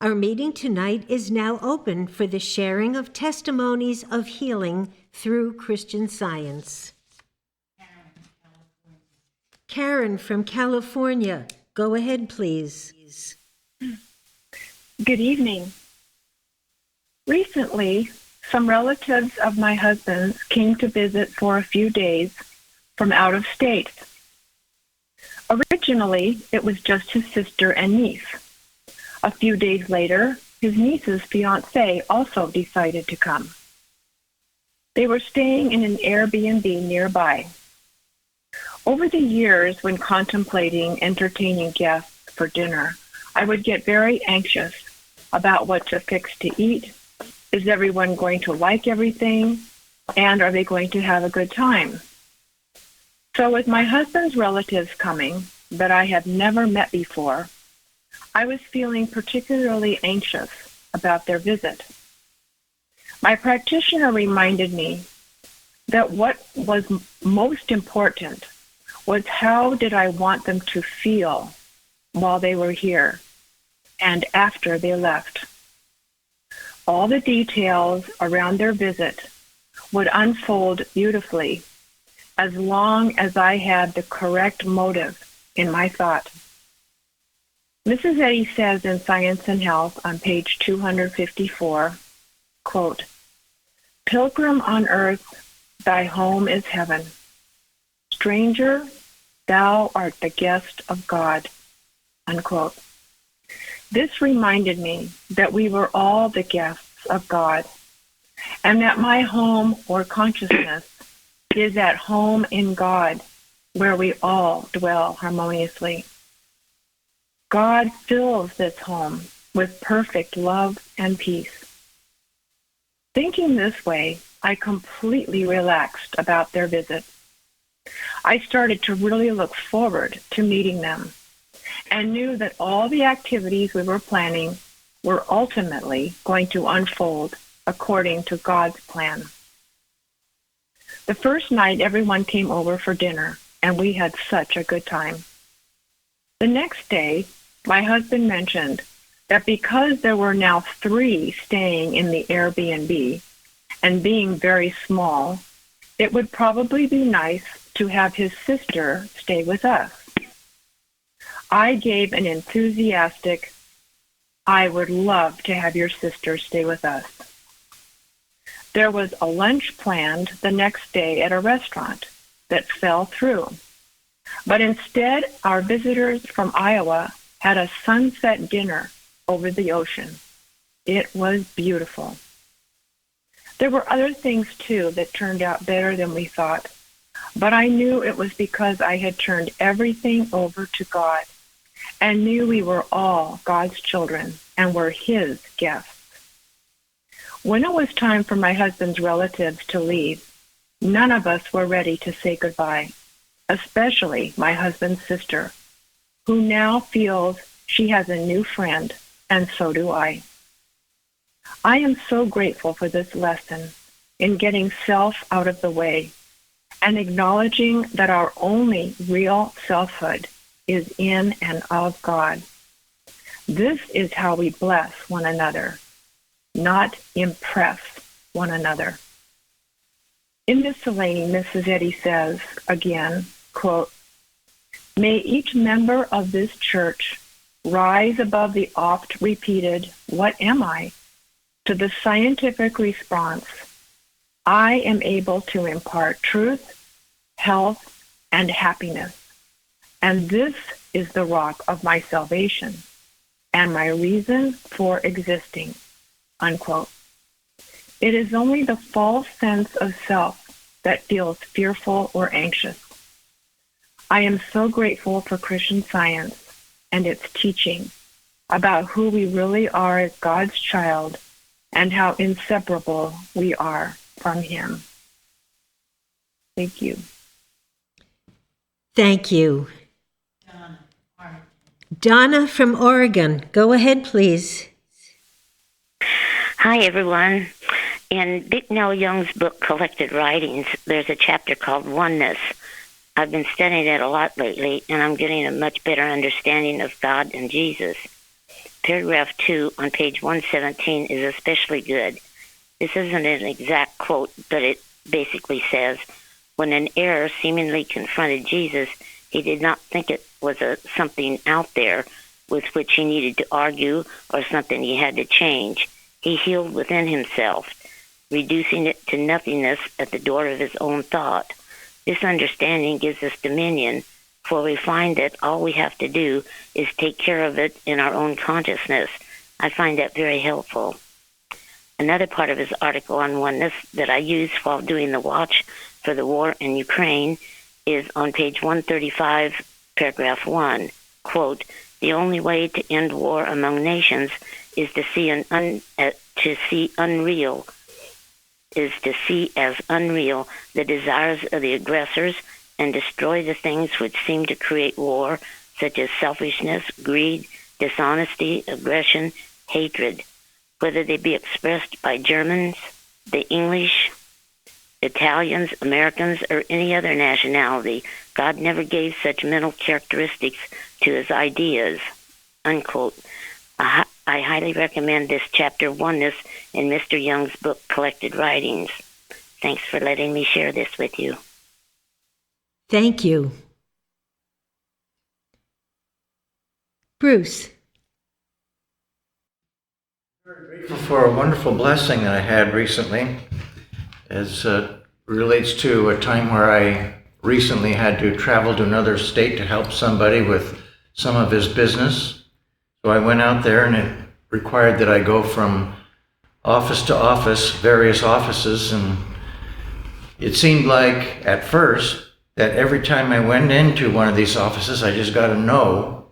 Our meeting tonight is now open for the sharing of testimonies of healing through Christian Science. Karen from California, go ahead, please. Good evening. Recently, some relatives of my husband's came to visit for a few days from out of state. Originally, it was just his sister and niece. A few days later, his niece's fiancé also decided to come. They were staying in an Airbnb nearby. Over the years, when contemplating entertaining guests for dinner, I would get very anxious about what to fix to eat. Is everyone going to like everything? And are they going to have a good time? So with my husband's relatives coming that I had never met before, I was feeling particularly anxious about their visit. My practitioner reminded me that what was most important was how did I want them to feel while they were here and after they left. All the details around their visit would unfold beautifully as long as I had the correct motive in my thought. Mrs. Eddy says in Science and Health on page 254, quote, "Pilgrim on earth, thy home is heaven. Stranger, thou art the guest of God," unquote. This reminded me that we were all the guests of God, and that my home or consciousness is at home in God, where we all dwell harmoniously. God fills this home with perfect love and peace. Thinking this way, I completely relaxed about their visit. I started to really look forward to meeting them and knew that all the activities we were planning were ultimately going to unfold according to God's plan. The first night, everyone came over for dinner, and we had such a good time. The next day, my husband mentioned that because there were now 3 staying in the Airbnb and being very small, it would probably be nice to have his sister stay with us. I gave an enthusiastic, "I would love to have your sister stay with us." There was a lunch planned the next day at a restaurant that fell through. But instead, our visitors from Iowa had a sunset dinner over the ocean. It was beautiful. There were other things, too, that turned out better than we thought. But I knew it was because I had turned everything over to God and knew we were all God's children and were His guests. When it was time for my husband's relatives to leave, none of us were ready to say goodbye, especially my husband's sister, who now feels she has a new friend, and so do I. I am so grateful for this lesson in getting self out of the way and acknowledging that our only real selfhood is in and of God. This is how we bless one another, not impress one another. In miscellany, Mrs. Eddy says, again, quote, "May each member of this church rise above the oft-repeated, 'What am I?' to the scientific response, 'I am able to impart truth, health, and happiness, and this is the rock of my salvation and my reason for existing,'" unquote. It is only the false sense of self that feels fearful or anxious. I am so grateful for Christian Science and its teaching about who we really are as God's child and how inseparable we are from Him. Thank you. Thank you. Donna from Oregon, go ahead, please. Hi, everyone. In Bicknell Young's book, Collected Writings, there's a chapter called Oneness. I've been studying it a lot lately, and I'm getting a much better understanding of God and Jesus. paragraph 2 on page 117 is especially good. This isn't an exact quote, but it basically says, when an error seemingly confronted Jesus, he did not think it was something out there with which he needed to argue or something he had to change. He healed within himself, reducing it to nothingness at the door of his own thought. This understanding gives us dominion, for we find that all we have to do is take care of it in our own consciousness. I find that very helpful. Another part of his article on oneness that I used while doing the watch for the war in Ukraine is on page 135, paragraph 1. Quote, the only way to end war among nations is to see as unreal the desires of the aggressors and destroy the things which seem to create war, such as selfishness, greed, dishonesty, aggression, hatred, whether they be expressed by Germans, the English, Italians, Americans, or any other nationality. God never gave such mental characteristics to his ideas, unquote. I highly recommend this chapter Oneness in Mr. Young's book, Collected Writings. Thanks for letting me share this with you. Thank you. Bruce. Very grateful for a wonderful blessing that I had recently. As relates to a time where I recently had to travel to another state to help somebody with some of his business. So I went out there, and it required that I go from office to office, various offices, and it seemed like at first that every time I went into one of these offices, I just got a no,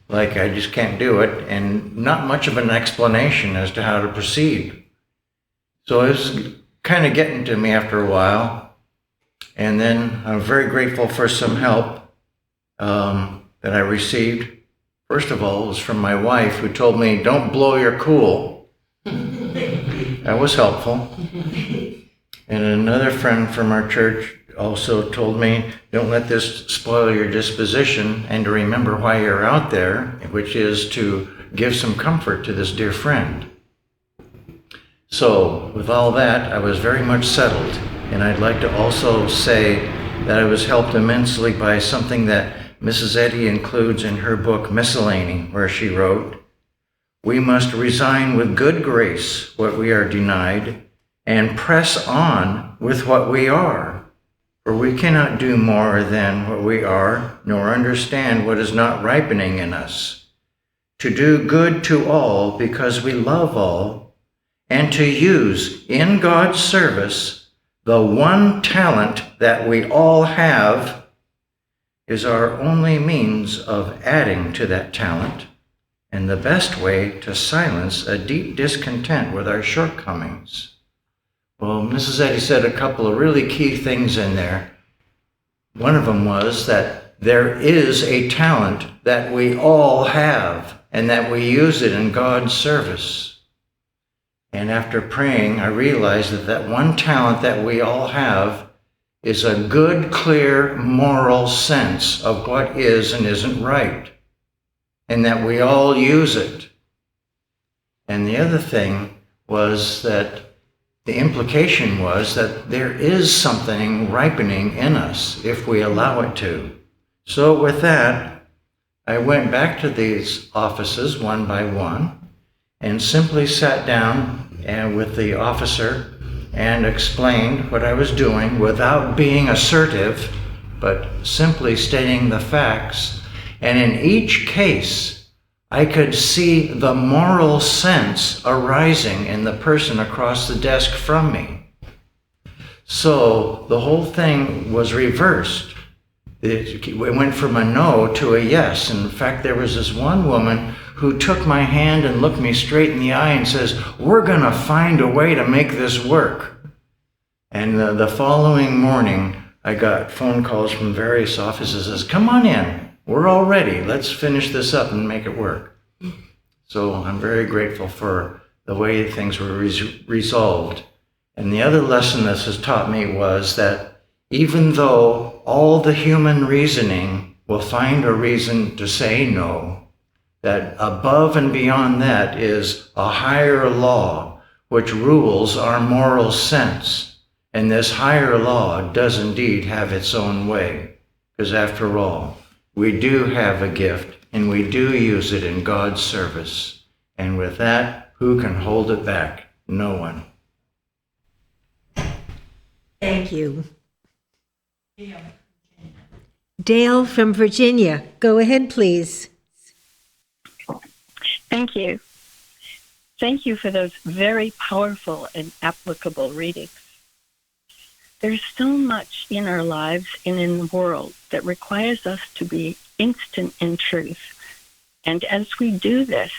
like I just can't do it, and not much of an explanation as to how to proceed. So it was kind of getting to me after a while, and then I'm very grateful for some help that I received. First of all, it was from my wife, who told me, don't blow your cool. That was helpful. And another friend from our church also told me, don't let this spoil your disposition, and to remember why you're out there, which is to give some comfort to this dear friend. So, with all that, I was very much settled, and I'd like to also say that I was helped immensely by something that Mrs. Eddy includes in her book, Miscellany, where she wrote, we must resign with good grace what we are denied, and press on with what we are. For we cannot do more than what we are, nor understand what is not ripening in us. To do good to all because we love all, and to use in God's service the one talent that we all have is our only means of adding to that talent, and the best way to silence a deep discontent with our shortcomings. Well, Mrs. Eddy said a couple of really key things in there. One of them was that there is a talent that we all have, and that we use it in God's service. And after praying, I realized that that one talent that we all have is a good, clear, moral sense of what is and isn't right, and that we all use it. And the other thing was that the implication was that there is something ripening in us if we allow it to. So with that, I went back to these offices one by one and simply sat down with the officer and explained what I was doing without being assertive, but simply stating the facts. And in each case, I could see the moral sense arising in the person across the desk from me. So the whole thing was reversed. It went from a no to a yes. In fact, there was this one woman who took my hand and looked me straight in the eye and says, we're going to find a way to make this work. And the following morning, I got phone calls from various offices that says, come on in, we're all ready, let's finish this up and make it work. So I'm very grateful for the way things were resolved. And the other lesson this has taught me was that even though all the human reasoning will find a reason to say no, that above and beyond that is a higher law which rules our moral sense. And this higher law does indeed have its own way, because after all, we do have a gift and we do use it in God's service. And with that, who can hold it back? No one. Thank you. Dale from Virginia. Go ahead, please. Thank you. Thank you for those very powerful and applicable readings. There's so much in our lives and in the world that requires us to be instant in truth. And as we do this,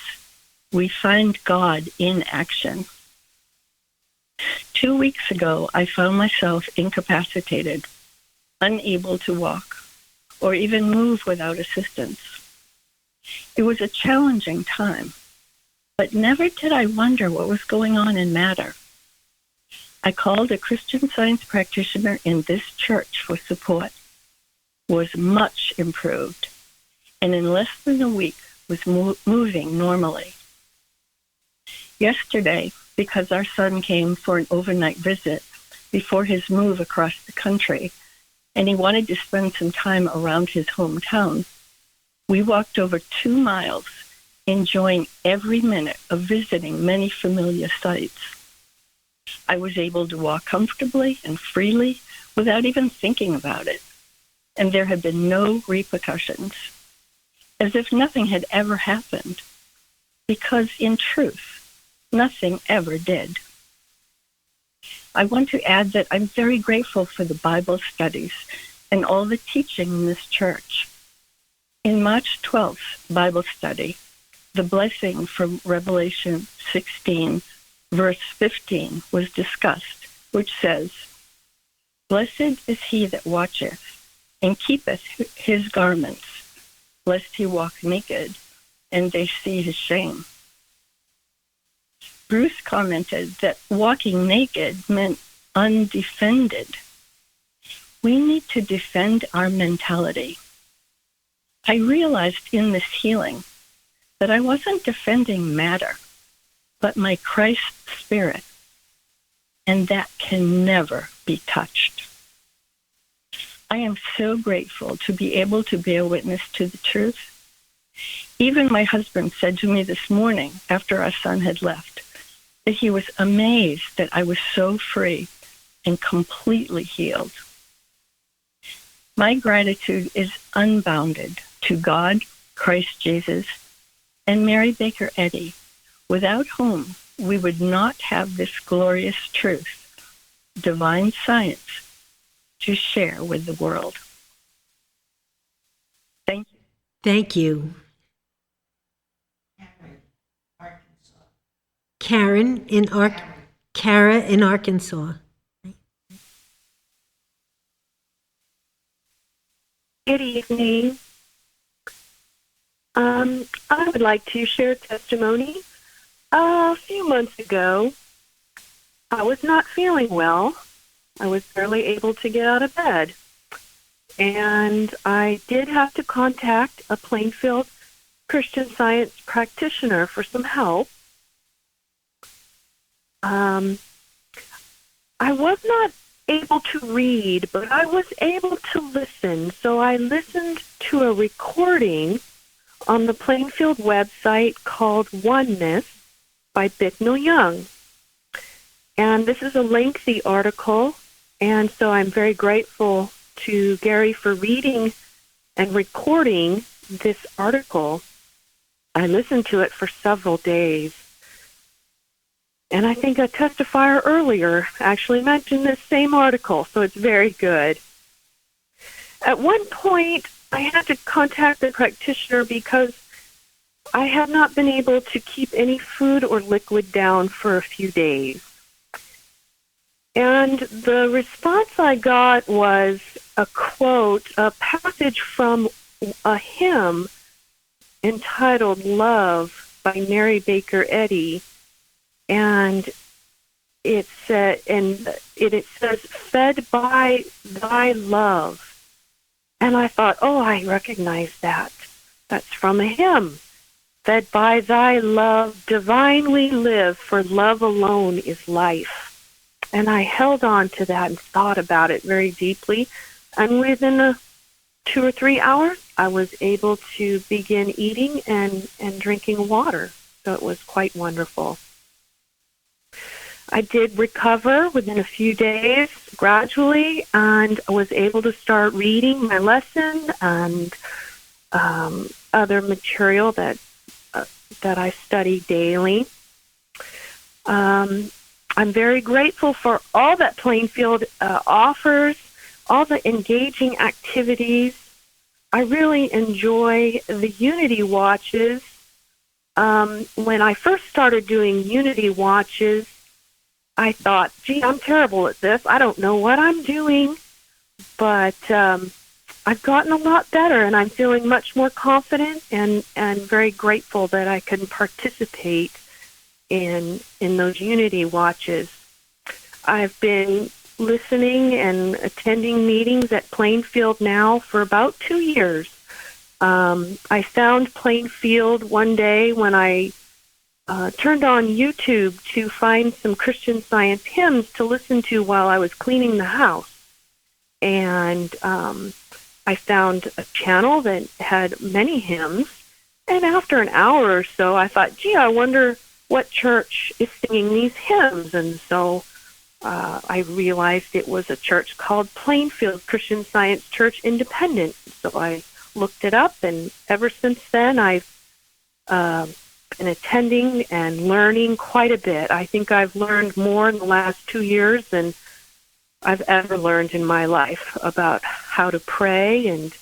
we find God in action. 2 weeks ago, I found myself incapacitated, unable to walk, or even move without assistance. It was a challenging time, but never did I wonder what was going on in matter. I called a Christian Science practitioner in this church for support, was much improved, and in less than a week was moving normally. Yesterday, because our son came for an overnight visit before his move across the country, and he wanted to spend some time around his hometown, we walked over 2 miles, enjoying every minute of visiting many familiar sights. I was able to walk comfortably and freely without even thinking about it, and there had been no repercussions, as if nothing had ever happened, because in truth, nothing ever did. I want to add that I'm very grateful for the Bible studies and all the teaching in this church. In March 12th Bible study, the blessing from Revelation 16, verse 15 was discussed, which says, "Blessed is he that watcheth, and keepeth his garments, lest he walk naked, and they see his shame." Bruce commented that walking naked meant undefended. We need to defend our mentality. I realized in this healing that I wasn't defending matter, but my Christ spirit, and that can never be touched. I am so grateful to be able to bear witness to the truth. Even my husband said to me this morning after our son had left that he was amazed that I was so free and completely healed. My gratitude is unbounded to God, Christ Jesus, and Mary Baker Eddy, without whom we would not have this glorious truth, divine science, to share with the world. Thank you. Thank you. Karen in Arkansas. Good evening. I would like to share testimony. A few months ago, I was not feeling well. I was barely able to get out of bed. And I did have to contact a Plainfield Christian Science practitioner for some help. I was not able to read, but I was able to listen. So I listened to a recording on the Plainfield website called Oneness by Bicknell Young. And this is a lengthy article, and so I'm very grateful to Gary for reading and recording this article. I listened to it for several days. And I think a testifier earlier actually mentioned this same article, so it's very good. At one point, I had to contact the practitioner because I had not been able to keep any food or liquid down for a few days. And the response I got was a quote, a passage from a hymn entitled Love by Mary Baker Eddy. And it says, fed by thy love. And I thought, oh, I recognize that. That's from a hymn. that by thy love divinely live, for love alone is life. And I held on to that and thought about it very deeply. And within 2 or 3 hours, I was able to begin eating and drinking water. So it was quite wonderful. I did recover within a few days gradually, and was able to start reading my lesson and other material that I study daily. I'm very grateful for all that Plainfield offers, all the engaging activities. I really enjoy the Unity Watches. When I first started doing Unity Watches, I thought, gee, I'm terrible at this. I don't know what I'm doing. But I've gotten a lot better, and I'm feeling much more confident and very grateful that I can participate in those Unity Watches. I've been listening and attending meetings at Plainfield now for about 2 years. I found Plainfield one day when I turned on YouTube to find some Christian Science hymns to listen to while I was cleaning the house. And I found a channel that had many hymns. And after an hour or so, I thought, gee, I wonder what church is singing these hymns. And so I realized it was a church called Plainfield Christian Science Church Independent. So I looked it up, and ever since then I've been attending and learning quite a bit. I think I've learned more in the last 2 years than I've ever learned in my life about how to pray, and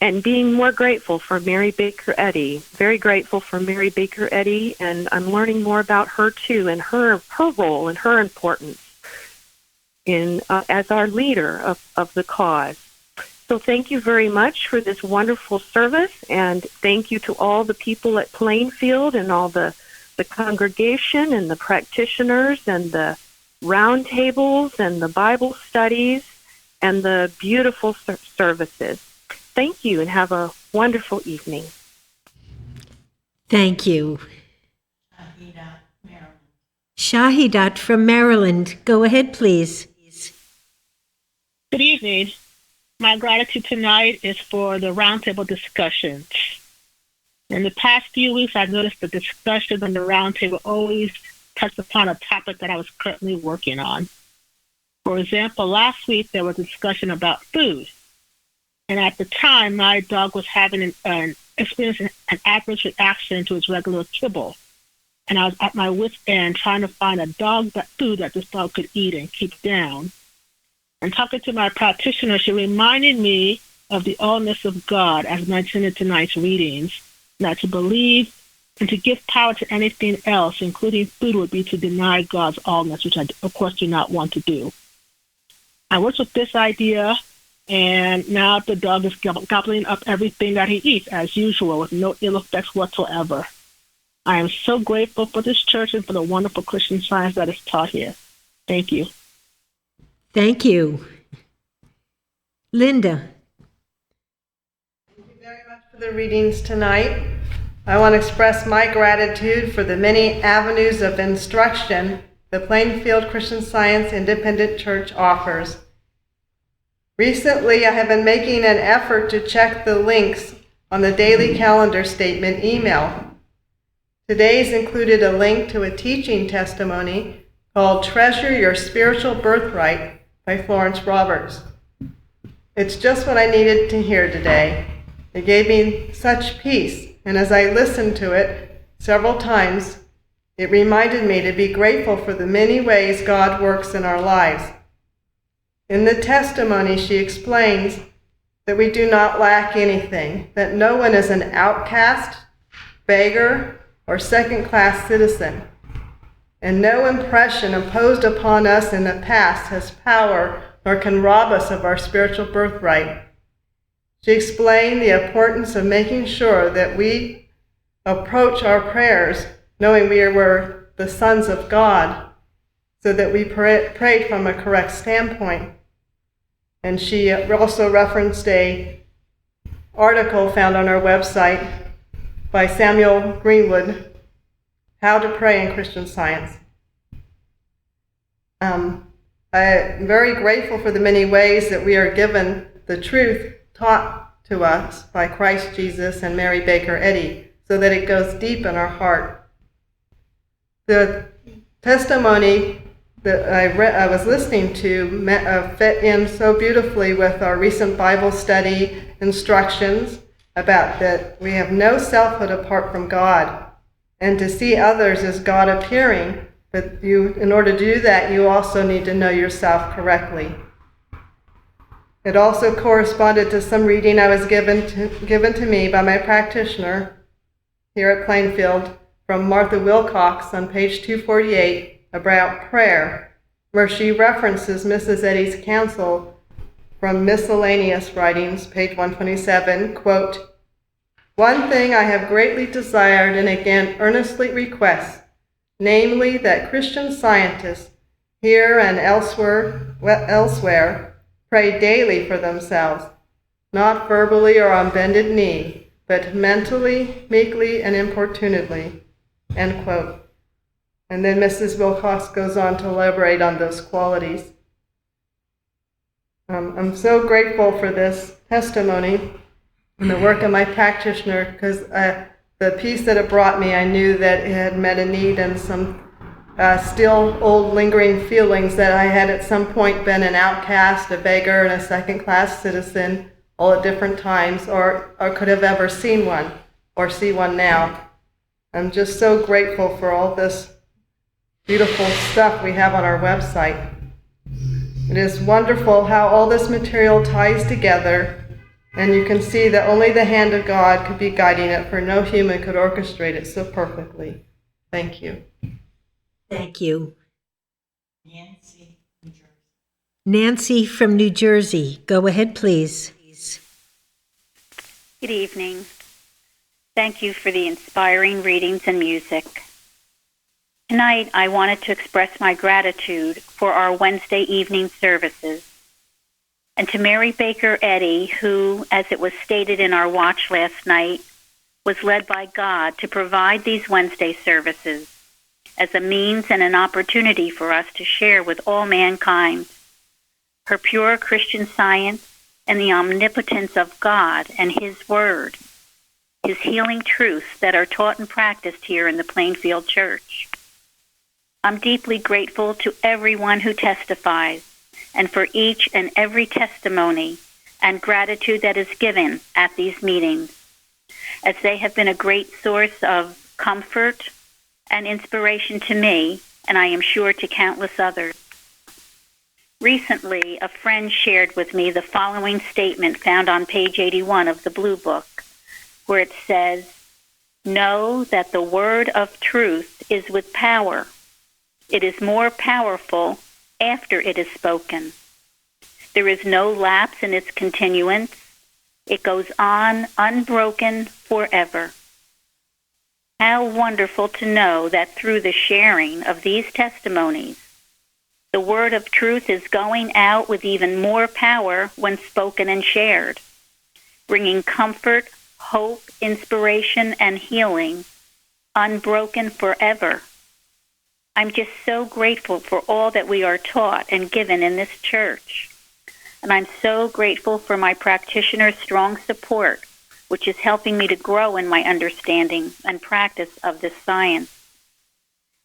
and being more grateful for Mary Baker Eddy. Very grateful for Mary Baker Eddy, and I'm learning more about her too, and her role and her importance in as our leader of the cause. So thank you very much for this wonderful service, and thank you to all the people at Plainfield and all the congregation and the practitioners and the round tables and the Bible studies and the beautiful services. Thank you, and have a wonderful evening. Thank you. Shahidat from Maryland. Go ahead, please. Good evening. My gratitude tonight is for the roundtable discussions. In the past few weeks, I've noticed the discussions on the roundtable always touch upon a topic that I was currently working on. For example, last week there was a discussion about food. And at the time, my dog was having experiencing an adverse reaction to its regular kibble. And I was at my wit's end trying to find food that this dog could eat and keep down. And talking to my practitioner, she reminded me of the allness of God, as mentioned in tonight's readings, that to believe and to give power to anything else, including food, would be to deny God's allness, which I, of course, do not want to do. I worked with this idea, and now the dog is gobbling up everything that he eats, as usual, with no ill effects whatsoever. I am so grateful for this church and for the wonderful Christian Science that is taught here. Thank you. Thank you. Linda. Thank you very much for the readings tonight. I want to express my gratitude for the many avenues of instruction the Plainfield Christian Science Independent Church offers. Recently, I have been making an effort to check the links on the daily calendar statement email. Today's included a link to a teaching testimony called Treasure Your Spiritual Birthright by Florence Roberts. It's just what I needed to hear today. It gave me such peace, and as I listened to it several times, it reminded me to be grateful for the many ways God works in our lives. In the testimony, she explains that we do not lack anything, that no one is an outcast, beggar, or second-class citizen, and no impression imposed upon us in the past has power nor can rob us of our spiritual birthright. She explained the importance of making sure that we approach our prayers knowing we were the sons of God, so that we prayed from a correct standpoint. And she also referenced a article found on our website by Samuel Greenwood, How to Pray in Christian Science. I'm very grateful for the many ways that we are given the truth taught to us by Christ Jesus and Mary Baker Eddy, so that it goes deep in our heart. The testimony that I was listening to fit in so beautifully with our recent Bible study instructions about that we have no selfhood apart from God, and to see others as God appearing. But in order to do that, you also need to know yourself correctly. It also corresponded to some reading I was given to me by my practitioner here at Plainfield from Martha Wilcox on page 248 about prayer, where she references Mrs. Eddy's counsel from Miscellaneous Writings, page 127, quote, "One thing I have greatly desired and again earnestly request, namely that Christian scientists here and elsewhere pray daily for themselves, not verbally or on bended knee, but mentally, meekly, and importunately," end quote. And then Mrs. Wilcox goes on to elaborate on those qualities. I'm so grateful for this testimony and the work of my practitioner, because the peace that it brought me, I knew that it had met a need and some still old lingering feelings that I had at some point been an outcast, a beggar, and a second-class citizen, all at different times, or could have ever seen one, or see one now. I'm just so grateful for all this beautiful stuff we have on our website. It is wonderful how all this material ties together, and you can see that only the hand of God could be guiding it, for no human could orchestrate it so perfectly. Thank you. Thank you. Nancy from New Jersey. Go ahead, please. Good evening. Thank you for the inspiring readings and music. Tonight, I wanted to express my gratitude for our Wednesday evening services, and to Mary Baker Eddy, who, as it was stated in our watch last night, was led by God to provide these Wednesday services as a means and an opportunity for us to share with all mankind her pure Christian science and the omnipotence of God and His Word, His healing truths that are taught and practiced here in the Plainfield Church. I'm deeply grateful to everyone who testifies, and for each and every testimony and gratitude that is given at these meetings, as they have been a great source of comfort and inspiration to me, and I am sure to countless others. Recently, a friend shared with me the following statement found on page 81 of the Blue Book, where it says, "Know that the word of truth is with power. It is more powerful after it is spoken. There is no lapse in its continuance. It goes on unbroken forever." How wonderful to know that through the sharing of these testimonies, the word of truth is going out with even more power when spoken and shared, bringing comfort, hope, inspiration, and healing, unbroken forever. I'm just so grateful for all that we are taught and given in this church. And I'm so grateful for my practitioner's strong support, which is helping me to grow in my understanding and practice of this science.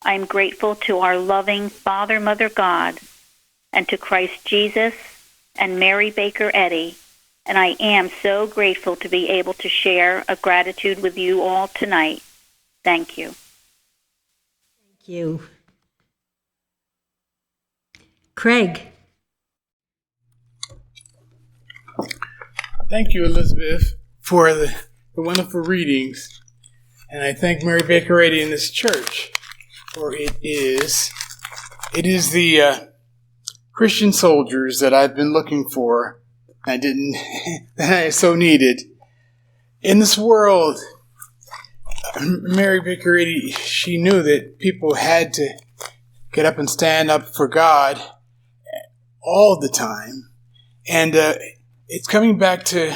I am grateful to our loving Father, Mother God, and to Christ Jesus and Mary Baker Eddy, and I am so grateful to be able to share a gratitude with you all tonight. Thank you. Thank you. Craig. Thank you, Elizabeth, for the wonderful readings. And I thank Mary Baker Eddy in this church, for it is the Christian soldiers that I've been looking for. That I so needed. In this world, Mary Baker Eddy, she knew that people had to get up and stand up for God all the time. And it's coming back to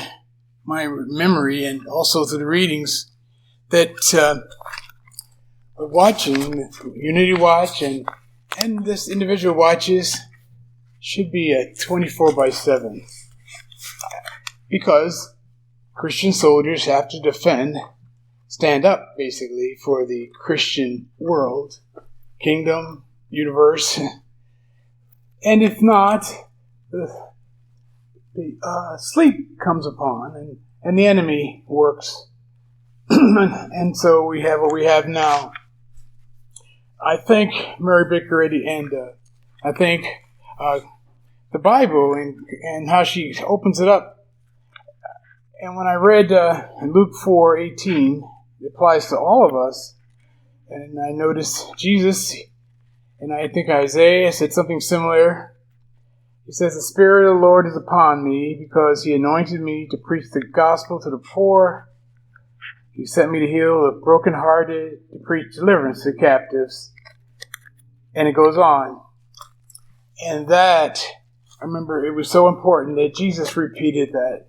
my memory and also through the readings that watching Unity Watch and this individual watches should be a 24/7 because Christian soldiers have to stand up basically for the Christian world, kingdom, universe, and if not, the sleep comes upon and the enemy works. And so we have what we have now. I thank Mary Baker Eddy and I thank the Bible and how she opens it up. And when I read Luke 4:18, it applies to all of us. And I noticed Jesus, and I think Isaiah said something similar. He says, "The Spirit of the Lord is upon me because He anointed me to preach the gospel to the poor. He sent me to heal the brokenhearted, to preach deliverance to the captives." And it goes on. And that, I remember it was so important that Jesus repeated that.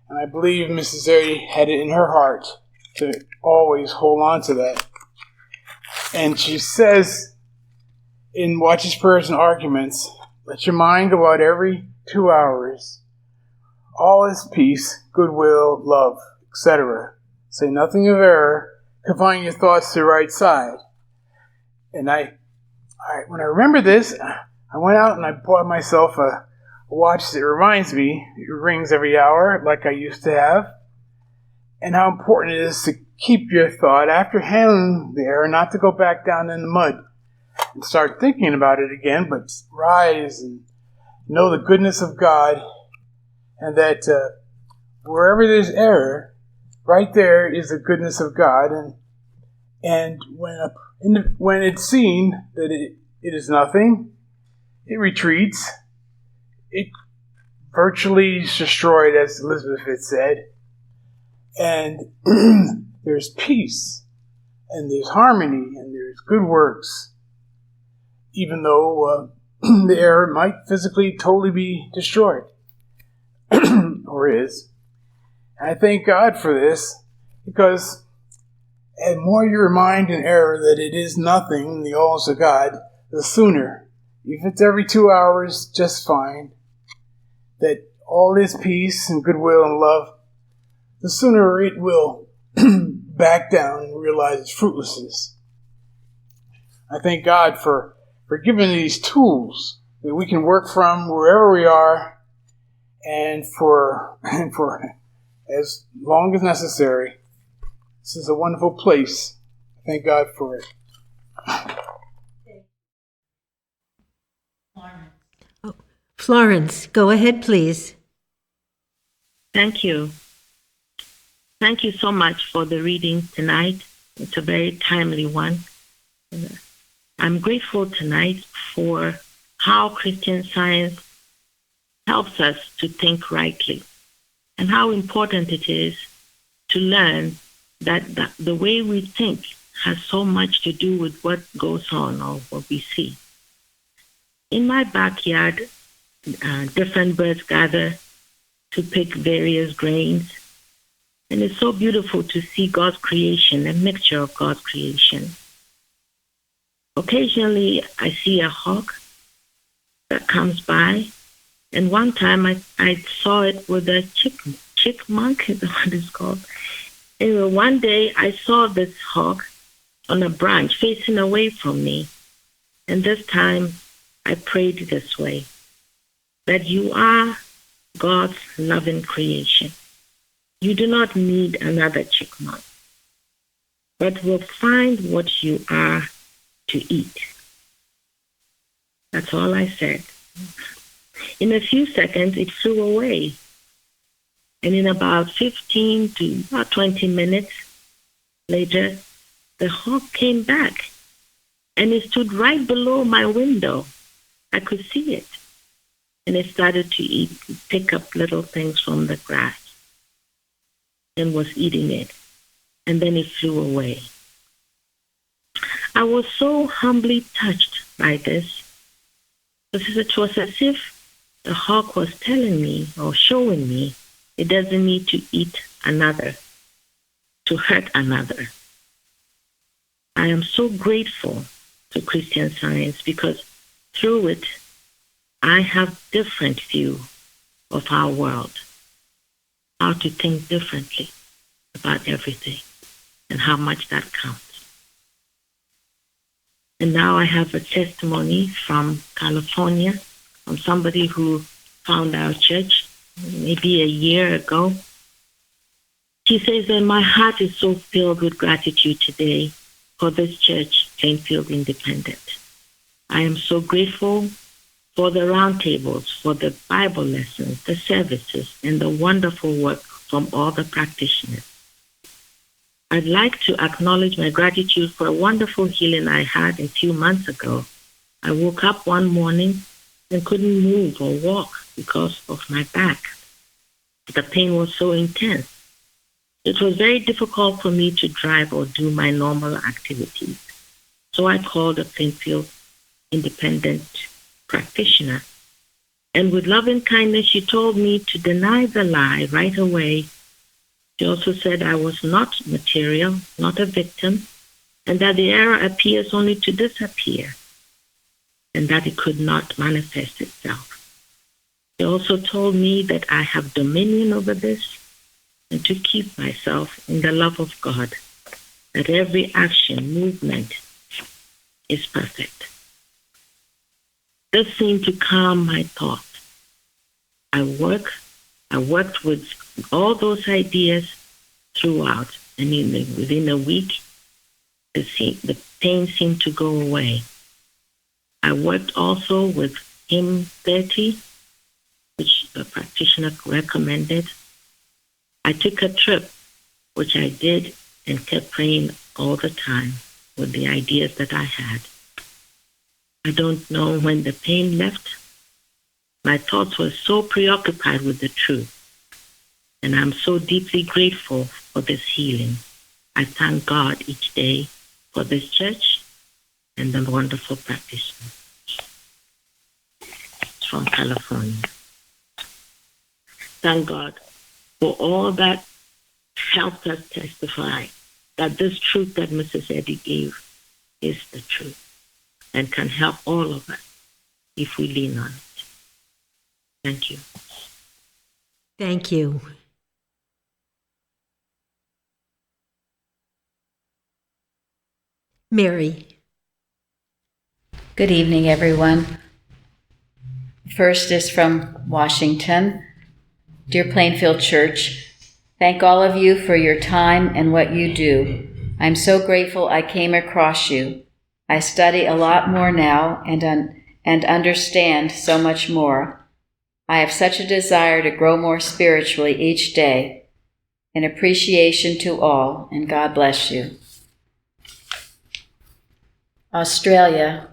And I believe Mrs. Eddy had it in her heart to always hold on to that. And she says in Watches, Prayers, and Arguments, "Let your mind go out every 2 hours. All is peace, goodwill, love, etc. Say nothing of error. Confine your thoughts to the right side." And when I remember this, I went out and I bought myself a watch that reminds me. It rings every hour like I used to have. And how important it is to keep your thought after handling the error, not to go back down in the mud and start thinking about it again, but rise and know the goodness of God, and that wherever there's error, right there is the goodness of God. And when it's seen that it is nothing, it retreats. It virtually is destroyed, as Elizabeth had said. And there's peace, and there's harmony, and there's good works, even though the error might physically totally be destroyed, or is. And I thank God for this, because the more you remind an error that it is nothing in the alls of God, the sooner, if it's every 2 hours, just fine, that all is peace and goodwill and love, the sooner it will back down and realize its fruitlessness. I thank God for giving these tools that we can work from wherever we are, and for as long as necessary. This is a wonderful place. Thank God for it. Florence, go ahead, please. Thank you. Thank you so much for the reading tonight. It's a very timely one. I'm grateful tonight for how Christian Science helps us to think rightly, and how important it is to learn that the way we think has so much to do with what goes on or what we see. In my backyard, different birds gather to pick various grains. And it's so beautiful to see God's creation, a mixture of God's creation. Occasionally, I see a hawk that comes by. And one time I saw it with a chickmunk, is what it's called. Anyway, one day I saw this hawk on a branch facing away from me. And this time I prayed this way, that you are God's loving creation. You do not need another chickmunk, but will find what you are to eat. That's all I said. In a few seconds, it flew away. And in about 15 to about 20 minutes later, the hawk came back, and it stood right below my window. I could see it. And it started to pick up little things from the grass and was eating it. And then it flew away. I was so humbly touched by this, because it was as if the hawk was telling me or showing me It doesn't need to eat another, to hurt another. I am so grateful to Christian Science because through it, I have different view of our world, how to think differently about everything and how much that counts. And now I have a testimony from California, from somebody who found our church maybe a year ago. She says that my heart is so filled with gratitude today for this church, Plainfield Independent. I am so grateful for the roundtables, for the Bible lessons, the services, and the wonderful work from all the practitioners. I'd like to acknowledge my gratitude for a wonderful healing I had a few months ago. I woke up one morning and couldn't move or walk because of my back. The pain was so intense. It was very difficult for me to drive or do my normal activities. So I called a Plainfield Independent practitioner. And with loving kindness, she told me to deny the lie right away. She also said I was not material, not a victim, and that the error appears only to disappear, and that it could not manifest itself. She also told me that I have dominion over this and to keep myself in the love of God, that every action, movement is perfect. This seemed to calm my thoughts. I worked with all those ideas throughout, and within a week, the pain seemed to go away. I worked also with Hymn 30, which a practitioner recommended. I took a trip, which I did and kept praying all the time with the ideas that I had. I don't know when the pain left. My thoughts were so preoccupied with the truth, and I'm so deeply grateful for this healing. I thank God each day for this church and the wonderful practitioner. It's from California. Thank God for all that helped us testify that this truth that Mrs. Eddy gave is the truth and can help all of us if we lean on it. Thank you. Thank you. Mary. Good evening, everyone. First is from Washington. Dear Plainfield Church, thank all of you for your time and what you do. I'm so grateful I came across you. I study a lot more now and understand so much more. I have such a desire to grow more spiritually each day. An appreciation to all, and God bless you. Australia.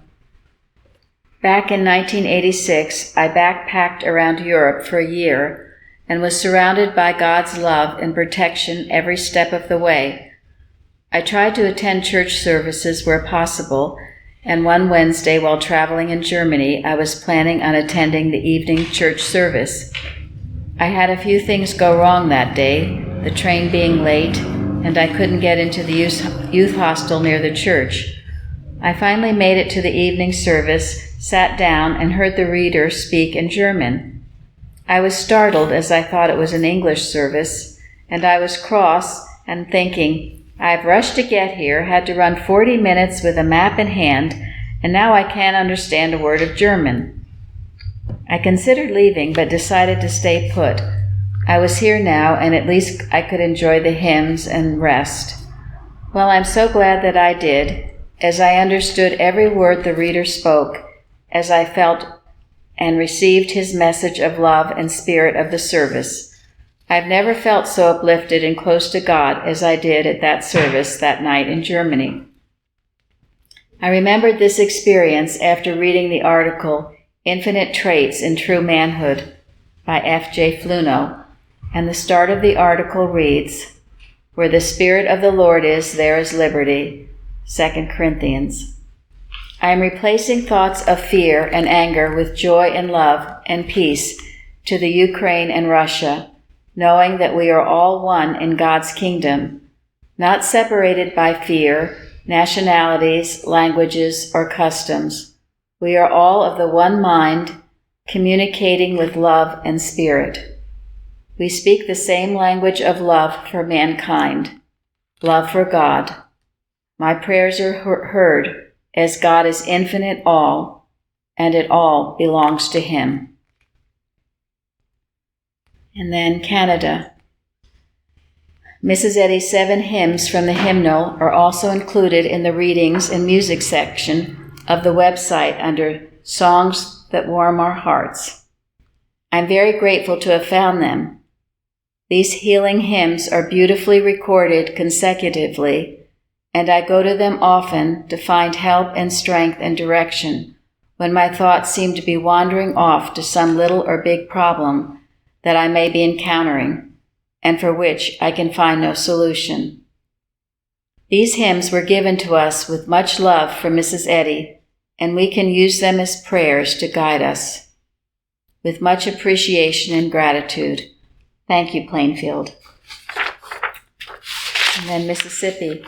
Back in 1986, I backpacked around Europe for a year and was surrounded by God's love and protection every step of the way. I tried to attend church services where possible, and one Wednesday while traveling in Germany, I was planning on attending the evening church service. I had a few things go wrong that day, the train being late, and I couldn't get into the youth hostel near the church. I finally made it to the evening service, sat down, and heard the reader speak in German. I was startled as I thought it was an English service, and I was cross and thinking, I've rushed to get here, had to run 40 minutes with a map in hand, and now I can't understand a word of German. I considered leaving, but decided to stay put. I was here now, and at least I could enjoy the hymns and rest. Well, I'm so glad that I did, as I understood every word the reader spoke, as I felt and received his message of love and spirit of the service. I've never felt so uplifted and close to God as I did at that service that night in Germany. I remembered this experience after reading the article, Infinite Traits in True Manhood, by F.J. Fluno, and the start of the article reads, Where the Spirit of the Lord is, there is liberty, 2 Corinthians. I am replacing thoughts of fear and anger with joy and love and peace to the Ukraine and Russia, knowing that we are all one in God's kingdom, not separated by fear, nationalities, languages, or customs. We are all of the one mind, communicating with love and spirit. We speak the same language of love for mankind, love for God. My prayers are heard, as God is infinite all, and it all belongs to Him. And then Canada. Mrs. Eddy's 7 hymns from the hymnal are also included in the readings and music section of the website under Songs That Warm Our Hearts. I'm very grateful to have found them. These healing hymns are beautifully recorded consecutively, and I go to them often to find help and strength and direction when my thoughts seem to be wandering off to some little or big problem that I may be encountering, and for which I can find no solution. These hymns were given to us with much love from Mrs. Eddy, and we can use them as prayers to guide us. With much appreciation and gratitude. Thank you, Plainfield. And then Mississippi.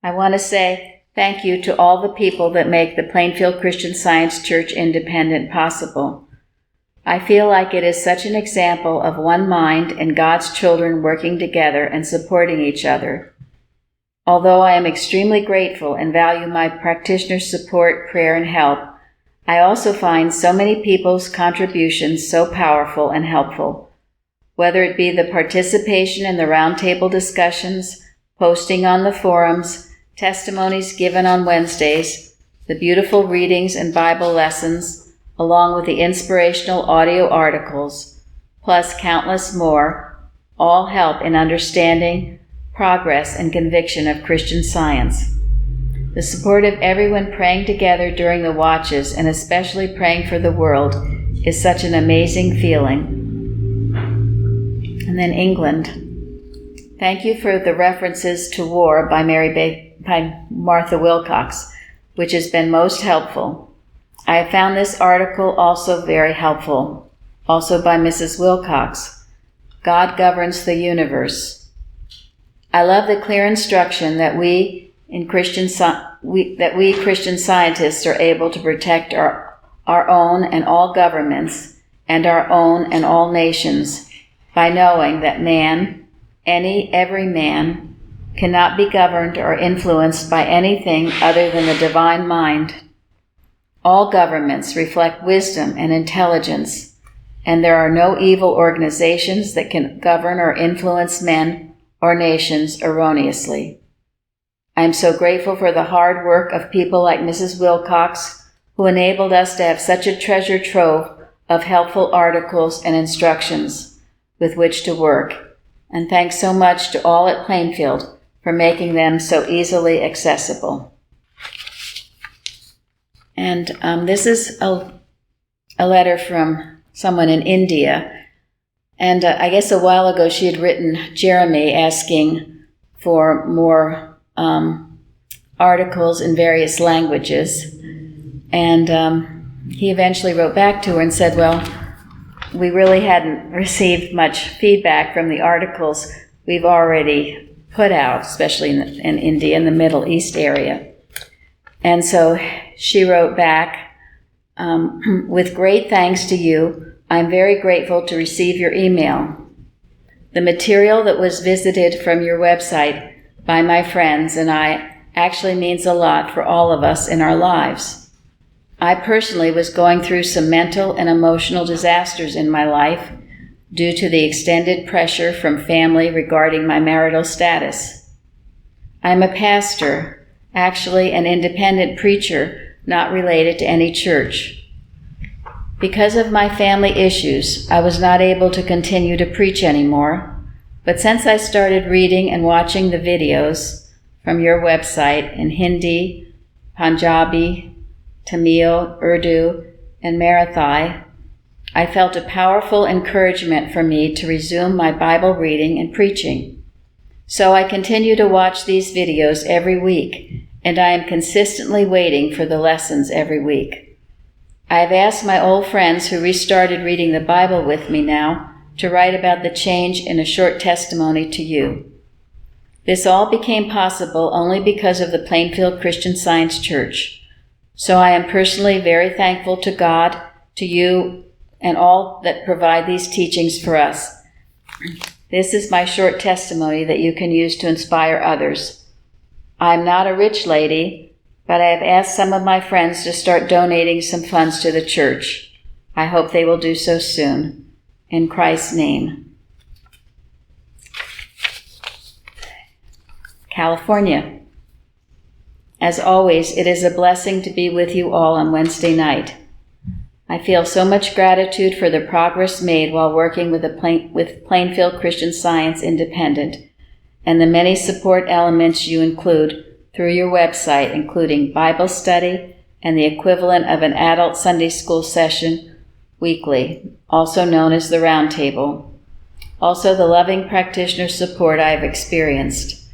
I want to say thank you to all the people that make the Plainfield Christian Science Church Independent possible. I feel like it is such an example of one mind and God's children working together and supporting each other. Although I am extremely grateful and value my practitioners' support, prayer, and help, I also find so many people's contributions so powerful and helpful, whether it be the participation in the roundtable discussions, posting on the forums, testimonies given on Wednesdays, the beautiful readings and Bible lessons, along with the inspirational audio articles, plus countless more, all help in understanding, progress, and conviction of Christian Science. The support of everyone praying together during the watches, and especially praying for the world, is such an amazing feeling. And then England. Thank you for the references to war by Martha Wilcox, which has been most helpful. I have found this article also very helpful, also by Mrs. Wilcox. God governs the universe. I love the clear instruction that we Christian scientists are able to protect our own and all governments and our own and all nations by knowing that man, every man, cannot be governed or influenced by anything other than the divine mind. All governments reflect wisdom and intelligence, and there are no evil organizations that can govern or influence men or nations erroneously. I am so grateful for the hard work of people like Mrs. Wilcox, who enabled us to have such a treasure trove of helpful articles and instructions with which to work, and thanks so much to all at Plainfield for making them so easily accessible. And this is a letter from someone in India. And I guess a while ago she had written Jeremy asking for more articles in various languages. And he eventually wrote back to her and said, well, we really hadn't received much feedback from the articles we've already put out, especially in India, in the Middle East area. And so she wrote back, with great thanks to you, I'm very grateful to receive your email. The material that was visited from your website by my friends and I actually means a lot for all of us in our lives. I personally was going through some mental and emotional disasters in my life due to the extended pressure from family regarding my marital status. I'm a pastor, actually an independent preacher, not related to any church. Because of my family issues, I was not able to continue to preach anymore, but since I started reading and watching the videos from your website in Hindi, Punjabi, Tamil, Urdu, and Marathi, I felt a powerful encouragement for me to resume my Bible reading and preaching. So I continue to watch these videos every week, and I am consistently waiting for the lessons every week. I have asked my old friends who restarted reading the Bible with me now to write about the change in a short testimony to you. This all became possible only because of the Plainfield Christian Science Church. So I am personally very thankful to God, to you, and all that provide these teachings for us. This is my short testimony that you can use to inspire others. I am not a rich lady, but I have asked some of my friends to start donating some funds to the church. I hope they will do so soon. In Christ's name. California. As always, it is a blessing to be with you all on Wednesday night. I feel so much gratitude for the progress made while working with Plainfield Christian Science Independent and the many support elements you include through your website, including Bible study and the equivalent of an adult Sunday school session weekly, also known as the Roundtable. Also, the loving practitioner support I have experienced.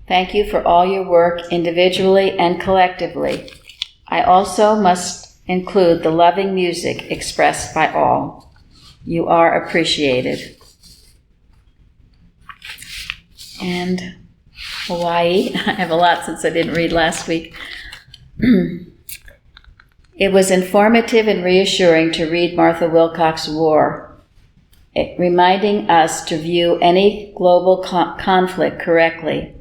Thank you for all your work individually and collectively. I also must include the loving music expressed by all. You are appreciated. And Hawaii, I have a lot since I didn't read last week. It was informative and reassuring to read Martha Wilcox's War, reminding us to view any global conflict correctly,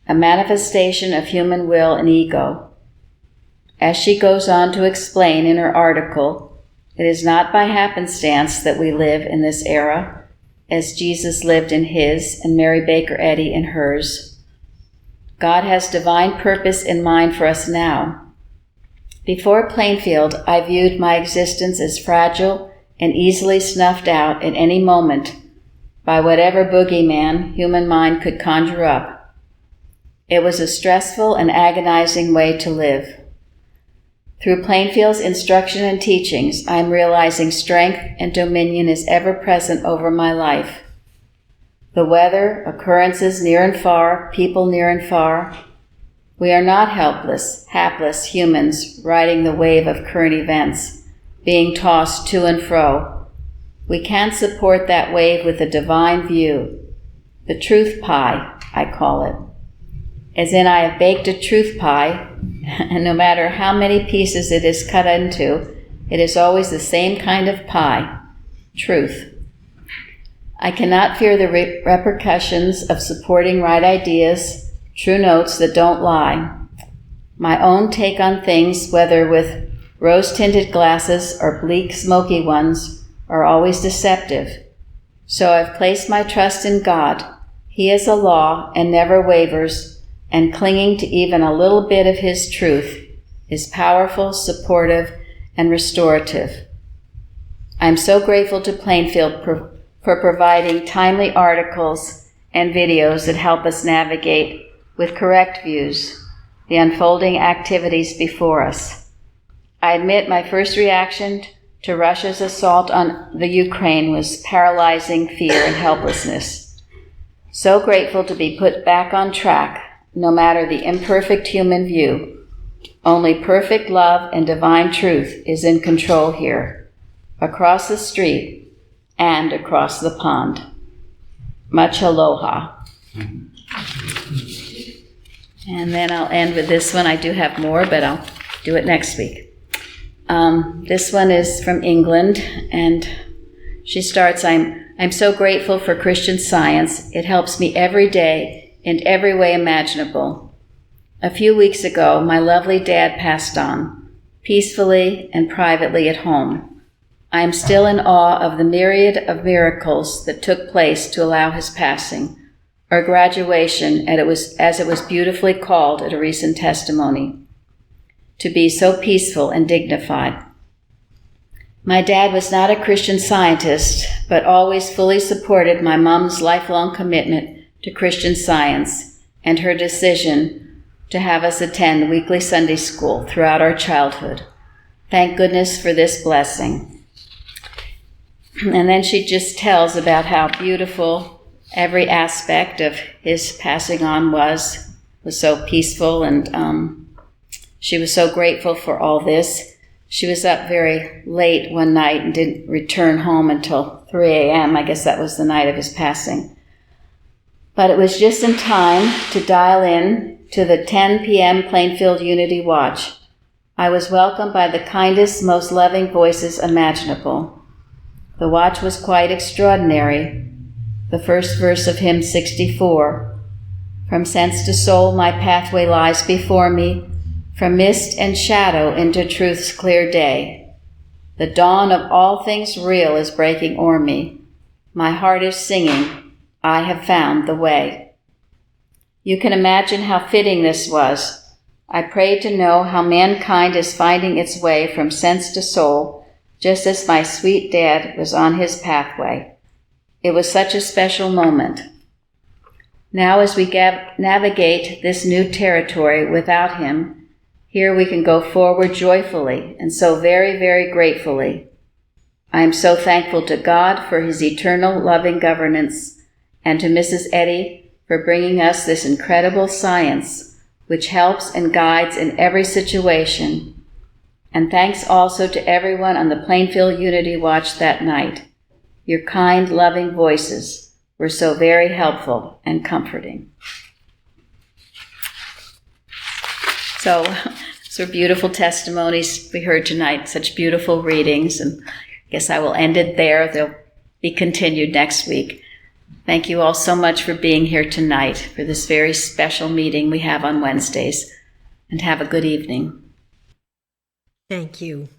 a manifestation of human will and ego. As she goes on to explain in her article, it is not by happenstance that we live in this era, as Jesus lived in his and Mary Baker Eddy in hers. God has divine purpose in mind for us now. Before Plainfield, I viewed my existence as fragile and easily snuffed out at any moment by whatever boogeyman human mind could conjure up. It was a stressful and agonizing way to live. Through Plainfield's instruction and teachings, I am realizing strength and dominion is ever present over my life. The weather, occurrences near and far, people near and far. We are not helpless, hapless humans riding the wave of current events, being tossed to and fro. We can support that wave with a divine view. The truth pie, I call it. As in, I have baked a truth pie, and no matter how many pieces it is cut into, it is always the same kind of pie, truth. I cannot fear the repercussions of supporting right ideas, true notes that don't lie. My own take on things, whether with rose-tinted glasses or bleak, smoky ones, are always deceptive. So I've placed my trust in God. He is a law and never wavers, and clinging to even a little bit of his truth is powerful, supportive, and restorative. I'm so grateful to Plainfield for providing timely articles and videos that help us navigate with correct views the unfolding activities before us. I admit my first reaction to Russia's assault on the Ukraine was paralyzing fear and helplessness. So grateful to be put back on track, no matter the imperfect human view. Only perfect love and divine truth is in control here, across the street and across the pond. Much aloha. And then I'll end with this one. I do have more, but I'll do it next week. This one is from England, and she starts, I'm so grateful for Christian Science. It helps me every day in every way imaginable. A few weeks ago, my lovely dad passed on, peacefully and privately at home. I am still in awe of the myriad of miracles that took place to allow his passing, or graduation, as it was beautifully called at a recent testimony, to be so peaceful and dignified. My dad was not a Christian Scientist, but always fully supported my mom's lifelong commitment to Christian Science and her decision to have us attend weekly Sunday school throughout our childhood. Thank goodness for this blessing. And then she just tells about how beautiful every aspect of his passing on was so peaceful, and she was so grateful for all this. She was up very late one night and didn't return home until 3 a.m. I guess that was the night of his passing. But it was just in time to dial in to the 10 p.m. Plainfield Unity Watch. I was welcomed by the kindest, most loving voices imaginable. The watch was quite extraordinary. The first verse of hymn 64, "From sense to soul my pathway lies before me, from mist and shadow into truth's clear day. The dawn of all things real is breaking o'er me. My heart is singing, I have found the way." You can imagine how fitting this was. I prayed to know how mankind is finding its way from sense to soul, just as my sweet dad was on his pathway. It was such a special moment. Now as we navigate this new territory without him, here we can go forward joyfully and so very, very gratefully. I am so thankful to God for his eternal loving governance and to Mrs. Eddy for bringing us this incredible science which helps and guides in every situation. And thanks also to everyone on the Plainfield Unity Watch that night. Your kind, loving voices were so very helpful and comforting. So, those were beautiful testimonies we heard tonight, such beautiful readings, and I guess I will end it there. They'll be continued next week. Thank you all so much for being here tonight for this very special meeting we have on Wednesdays, and have a good evening. Thank you.